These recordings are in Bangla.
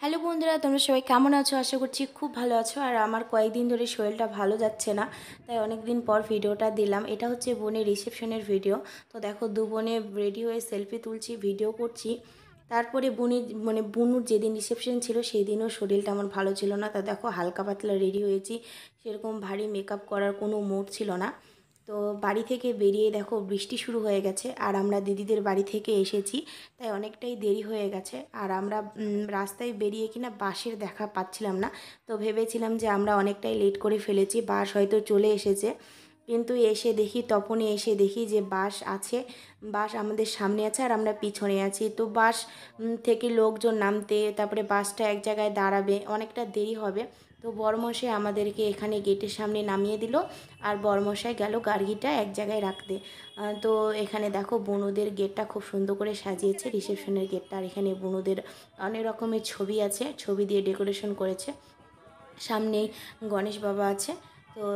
হ্যালো বন্ধুরা, তোমরা সবাই কেমন আছো? আশা করছি খুব ভালো আছো। আর আমার কয়েকদিন ধরে শরীরটা ভালো যাচ্ছে না, তাই অনেক দিন পর ভিডিওটা দিলাম। এটা হচ্ছে বোনের রিসেপশনের ভিডিও। তো দেখো, দু বোনে রেডি হয়ে সেলফি তুলছি, ভিডিও করছি। তারপরে বুনুর যেদিন রিসেপশন ছিল সেই দিনও শরীরটা আমার ভালো ছিল না। তা দেখো, হালকা পাতলা রেডি হয়েছি, সেরকম ভারী মেকআপ করার কোনো মুড ছিল না। তো বাড়ি থেকে বেরিয়ে দেখো বৃষ্টি শুরু হয়ে গেছে, আর আমরা দিদিদের বাড়ি থেকে এসেছি, তাই অনেকটাই দেরি হয়ে গেছে। আর আমরা রাস্তায় বেরিয়ে কিনা বাসের দেখা পাচ্ছিলাম না। তো ভেবেছিলাম যে আমরা অনেকটাই লেট করে ফেলেছি, বাস হয়তো চলে এসেছে। কিন্তু তপনে এসে দেখি যে বাস আছে, বাস আমাদের সামনে আছে আর আমরা পিছনে আছি। তো বাস থেকে লোকজন নামতে, তারপরে বাসটা এক জায়গায় দাঁড়াবে, অনেকটা দেরি হবে। তো বড়মশাই আমাদেরকে এখানে গেটের সামনে নামিয়ে দিল, আর বড়মশাই গেল গাড়িটা এক জায়গায় রাখতে। তো এখানে দেখো, বুনুদের গেটটা খুব সুন্দর করে সাজিয়েছে, রিসেপশনের গেটটা। আর এখানে বুনুদের অনেক রকমের ছবি আছে, ছবি দিয়ে ডেকোরেশন করেছে। সামনেই গণেশ বাবা আছে। তো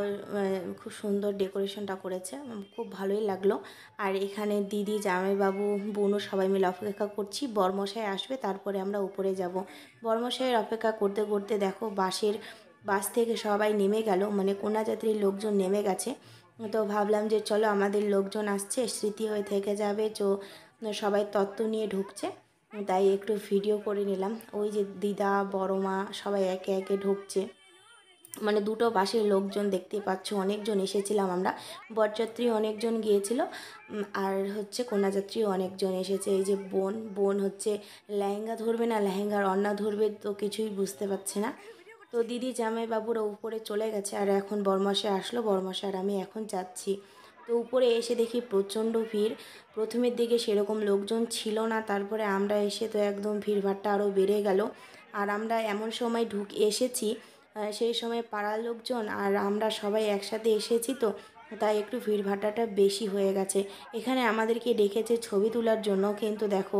খুব সুন্দর ডেকোরেশনটা করেছে, খুব ভালোই লাগলো। আর এখানে দিদি, জামাইবাবু, বোনও সবাই মিলে অপেক্ষা করছি, বরমশাই আসবে তারপরে আমরা উপরে যাব। বরমশাইয়ের অপেক্ষা করতে করতে দেখো, বাস থেকে সবাই নেমে গেল, মানে কন্যাযাত্রীর লোকজন নেমে গেছে। তো ভাবলাম যে চলো, আমাদের লোকজন আসছে, স্মৃতি হয়ে থেকে যাবে। তো সবাই তত্ত্ব নিয়ে ঢুকছে, তাই একটু ভিডিও করে নিলাম। ওই যে দিদা, বড় মা সবাই একে একে ঢুকছে, মানে দুটো বাসের লোকজন দেখতে পাচ্ছ, অনেকজন এসেছিলাম আমরা। বরযাত্রী অনেকজন গিয়েছিল, আর হচ্ছে কন্যাযাত্রীও অনেকজন এসেছে। এই যে বোন বোন হচ্ছে লেহেঙ্গা ধরবে না লেহেঙ্গার ওড়না ধরবে, তো কিছুই বুঝতে পারছে না। তো দিদি, জামাইবাবুরা উপরে চলে গেছে, আর এখন বরমশাই আসলো, বরমশাই আর আমি এখন যাচ্ছি। তো উপরে এসে দেখি প্রচণ্ড ভিড়। প্রথমের দিকে সেরকম লোকজন ছিল না, তারপরে আমরা এসে তো একদম ভিড়ভাড়টা আরও বেড়ে গেল। আর আমরা এমন সময় এসেছি, সেই সময় পাড়ার লোকজন আর আমরা সবাই একসাথে এসেছি, তো তাই একটু ভিড়ভাট্টাটা বেশি হয়ে গেছে। এখানে আমাদেরকে ডেকেছে ছবি তোলার জন্য, কিন্তু দেখো,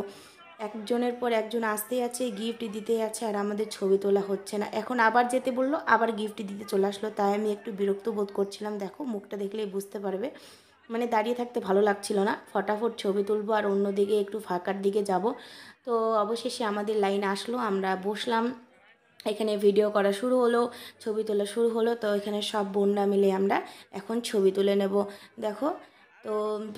একজনের পর একজন আসতেই আছে, গিফট দিতে আছে, আর আমাদের ছবি তোলা হচ্ছে না। এখন আবার যেতে বললো, আবার গিফট দিতে চলে আসলো, তাই আমি একটু বিরক্ত বোধ করছিলাম। দেখো, মুখটা দেখলেই বুঝতে পারবে, মানে দাঁড়িয়ে থাকতে ভালো লাগছিল না, ফটাফট ছবি তুলবো আর অন্যদিকে একটু ফাঁকার দিকে যাব। তো অবশেষে আমাদের লাইন আসলো, আমরা বসলাম, এখানে ভিডিও করা শুরু হলো, ছবি তোলা শুরু হলো। তো এখানে সব বোনরা মিলে আমরা এখন ছবি তুলে নেব। দেখো, তো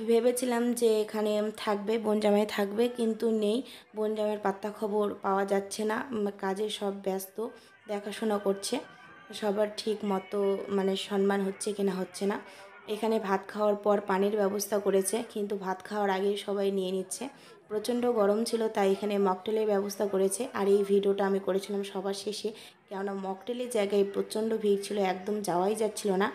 ভেবেছিলাম যে এখানে থাকবে, বোন জামাই থাকবে, কিন্তু নেই। বোন জামাইয়ের পাত্তা খবর পাওয়া যাচ্ছে না, কাজে সব ব্যস্ত, দেখাশোনা করছে। সবার ঠিক মতো মানে সম্মান হচ্ছে কিনা হচ্ছে না। এখানে ভাত খাওয়ার পর পানির ব্যবস্থা করেছে, কিন্তু ভাত খাওয়ার আগেই সবাই নিয়ে নিচ্ছে। প্রচণ্ড গরম ছিল, তাই এখানে মকটেলের ব্যবস্থা করেছে। আর এই ভিডিওটা আমি করেছিলাম সবার শেষে, কেননা মকটেলের জায়গায় প্রচণ্ড ভিড় ছিল, একদম যাওয়াই যাচ্ছিল না।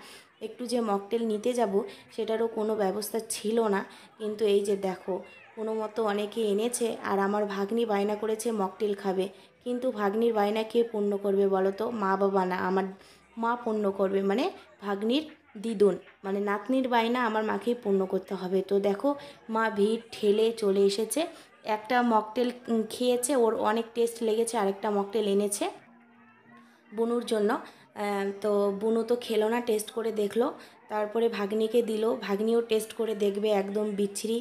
একটু যে মকটেল নিতে যাব, সেটারও কোনো ব্যবস্থা ছিল না। কিন্তু এই যে দেখো, কোনো মতো অনেকে এনেছে, আর আমার ভাগ্নি বায়না করেছে মকটেল খাবে। কিন্তু ভাগ্নির বায়না কে পূর্ণ করবে বলো তো? মা বাবা না, আমার মা পূর্ণ করবে, মানে ভাগ্নির দিদুন, মানে নাতনির বায়না আমার মাকেই পূর্ণ করতে হবে। তো দেখো, মা ভিড় ঠেলে চলে এসেছে। একটা মকটেল খেয়েছে, ওর অনেক টেস্ট লেগেছে, আরেকটা মকটেল এনেছে বুনুর জন্য। তো বুনু তো খেলো না, টেস্ট করে দেখলো, তারপরে ভাগ্নিকে দিল, ভাগ্নিও টেস্ট করে দেখবে, একদম বিচ্ছিরি।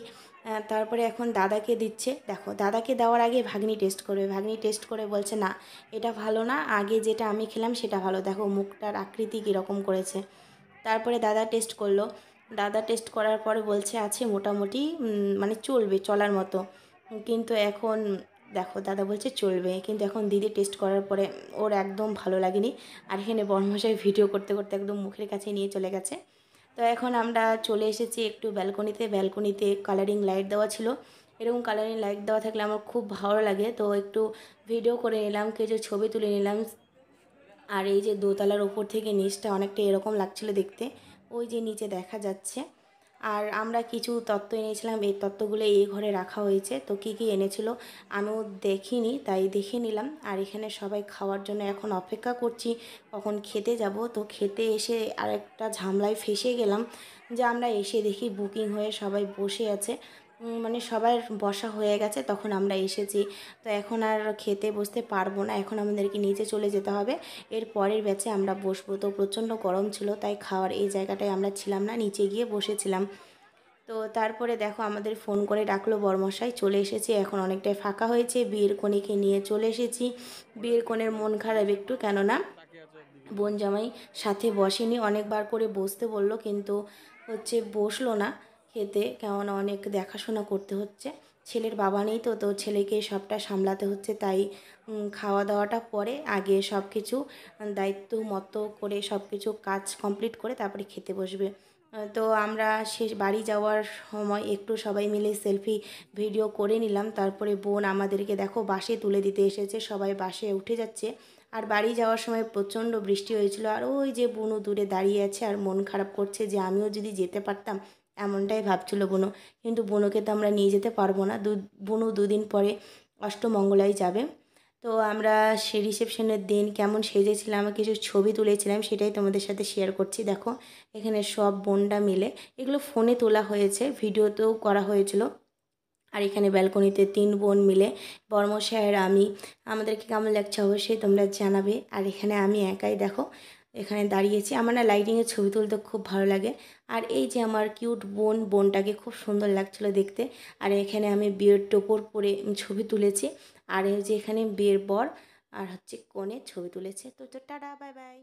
তারপরে এখন দাদাকে দিচ্ছে। দেখো, দাদাকে দেওয়ার আগে ভাগ্নি টেস্ট করবে, ভাগ্নি টেস্ট করে বলছে না, এটা ভালো না, আগে যেটা আমি খেলাম সেটা ভালো। দেখো মুখটার আকৃতি কীরকম করেছে। তারপরে দাদা টেস্ট করলো, দাদা টেস্ট করার পরে বলছে আছে মোটামুটি, মানে চলবে, চলার মতো। কিন্তু এখন দেখো, দাদা বলছে চলবে, কিন্তু এখন দিদি টেস্ট করার পরে ওর একদম ভালো লাগেনি। আর এখানে বর্মশাই ভিডিও করতে করতে একদম মুখের কাছে নিয়ে চলে গেছে। তো এখন আমরা চলে এসেছি একটু ব্যালকনিতে। ব্যালকনিতে কালারিং লাইট দেওয়া ছিল, এরকম কালারিং লাইট দেওয়া থাকলে আমার খুব ভালো লাগে। তো একটু ভিডিও করে নিলাম, কিছু ছবি তুলে নিলাম। আর এই যে দোতলার ওপর থেকে নিচটা অনেকটা এরকম লাগছিল দেখতে, ওই যে নিচে দেখা যাচ্ছে। আর আমরা কিছু তত্ত্ব এনেছিলাম, এই তত্ত্বগুলো এই ঘরে রাখা হয়েছে। তো কী কী এনেছিল আমিও দেখিনি, তাই দেখে নিলাম। আর এখানে সবাই খাওয়ার জন্য এখন অপেক্ষা করছি, কখন খেতে যাব। তো খেতে এসে আরেকটা ঝামেলায় ফেঁসে গেলাম, যে আমরা এসে দেখি বুকিং হয়ে সবাই বসে আছে, মানে সবার বসা হয়ে গেছে, তখন আমরা এসেছি। তো এখন আর খেতে বসতে পারবো না, এখন আমাদেরকে নিচে চলে যেতে হবে, এর পরের ব্যাচে আমরা বসবো। তো প্রচণ্ড গরম ছিল, তাই খাওয়ার এই জায়গাটায় আমরা ছিলাম না, নিচে গিয়ে বসেছিলাম। তো তারপরে দেখো আমাদের ফোন করে ডাকলো বরমশাই, চলে এসেছি, এখন অনেকটাই ফাঁকা হয়েছে, বিয়ের কনেকে নিয়ে চলে এসেছি। বিয়ের কনের মন খারাপ একটু, কেননা বোন জামাই সাথে বসেনি, অনেকবার করে বসতে বলল কিন্তু হচ্ছে বসলো না খেতে, কেননা অনেক দেখাশোনা করতে হচ্ছে। ছেলের বাবা নেই তো, তো ছেলেকে সবটা সামলাতে হচ্ছে, তাই খাওয়া দাওয়াটা পরে, আগে সব কিছু দায়িত্ব মতো করে সব কিছু কাজ কমপ্লিট করে তারপরে খেতে বসবে। তো আমরা শেষ বাড়ি যাওয়ার সময় একটু সবাই মিলে সেলফি ভিডিও করে নিলাম। তারপরে বোন আমাদেরকে দেখো বাসে তুলে দিতে এসেছে, সবাই বাসে উঠে যাচ্ছে। আর বাড়ি যাওয়ার সময় প্রচণ্ড বৃষ্টি হয়েছিল, আর ওই যে বুনু দূরে দাঁড়িয়ে আছে আর মন খারাপ করছে যে আমিও যদি যেতে পারতাম, এমনটাই ভাবছিল বুনু। কিন্তু বুনুকে তো আমরা নিয়ে যেতে পারবো না, বুনু দুদিন পরে অষ্টমঙ্গলায় যাবে। তো আমরা সে রিসেপশনের দিন কেমন সেজেছিলাম, কিছু ছবি তুলেছিলাম, সেটাই তোমাদের সাথে শেয়ার করছি। দেখো এখানে সব বোনরা মিলে, এগুলো ফোনে তোলা হয়েছে, ভিডিওতেও করা হয়েছিল। আর এখানে ব্যালকনিতে 3 বোন মিলে, বর্মশাই আর আমি, আমাদেরকে কেমন লাগছে অবশ্যই তোমরা জানাবে। আর এখানে আমি একাই দেখো এখানে দাঁড়িয়েছি, আমার না লাইটিংয়ে ছবি তুলতে খুব ভালো লাগে। আর এই যে আমার কিউট বোনটাকে খুব সুন্দর লাগছিলো দেখতে। আর এখানে আমি বিয়ের টোপর পরে ছবি তুলেছি। আর এই যে এখানে বিয়ের বর আর হচ্ছে কনে ছবি তুলেছে। তো টাটা, বাই বাই।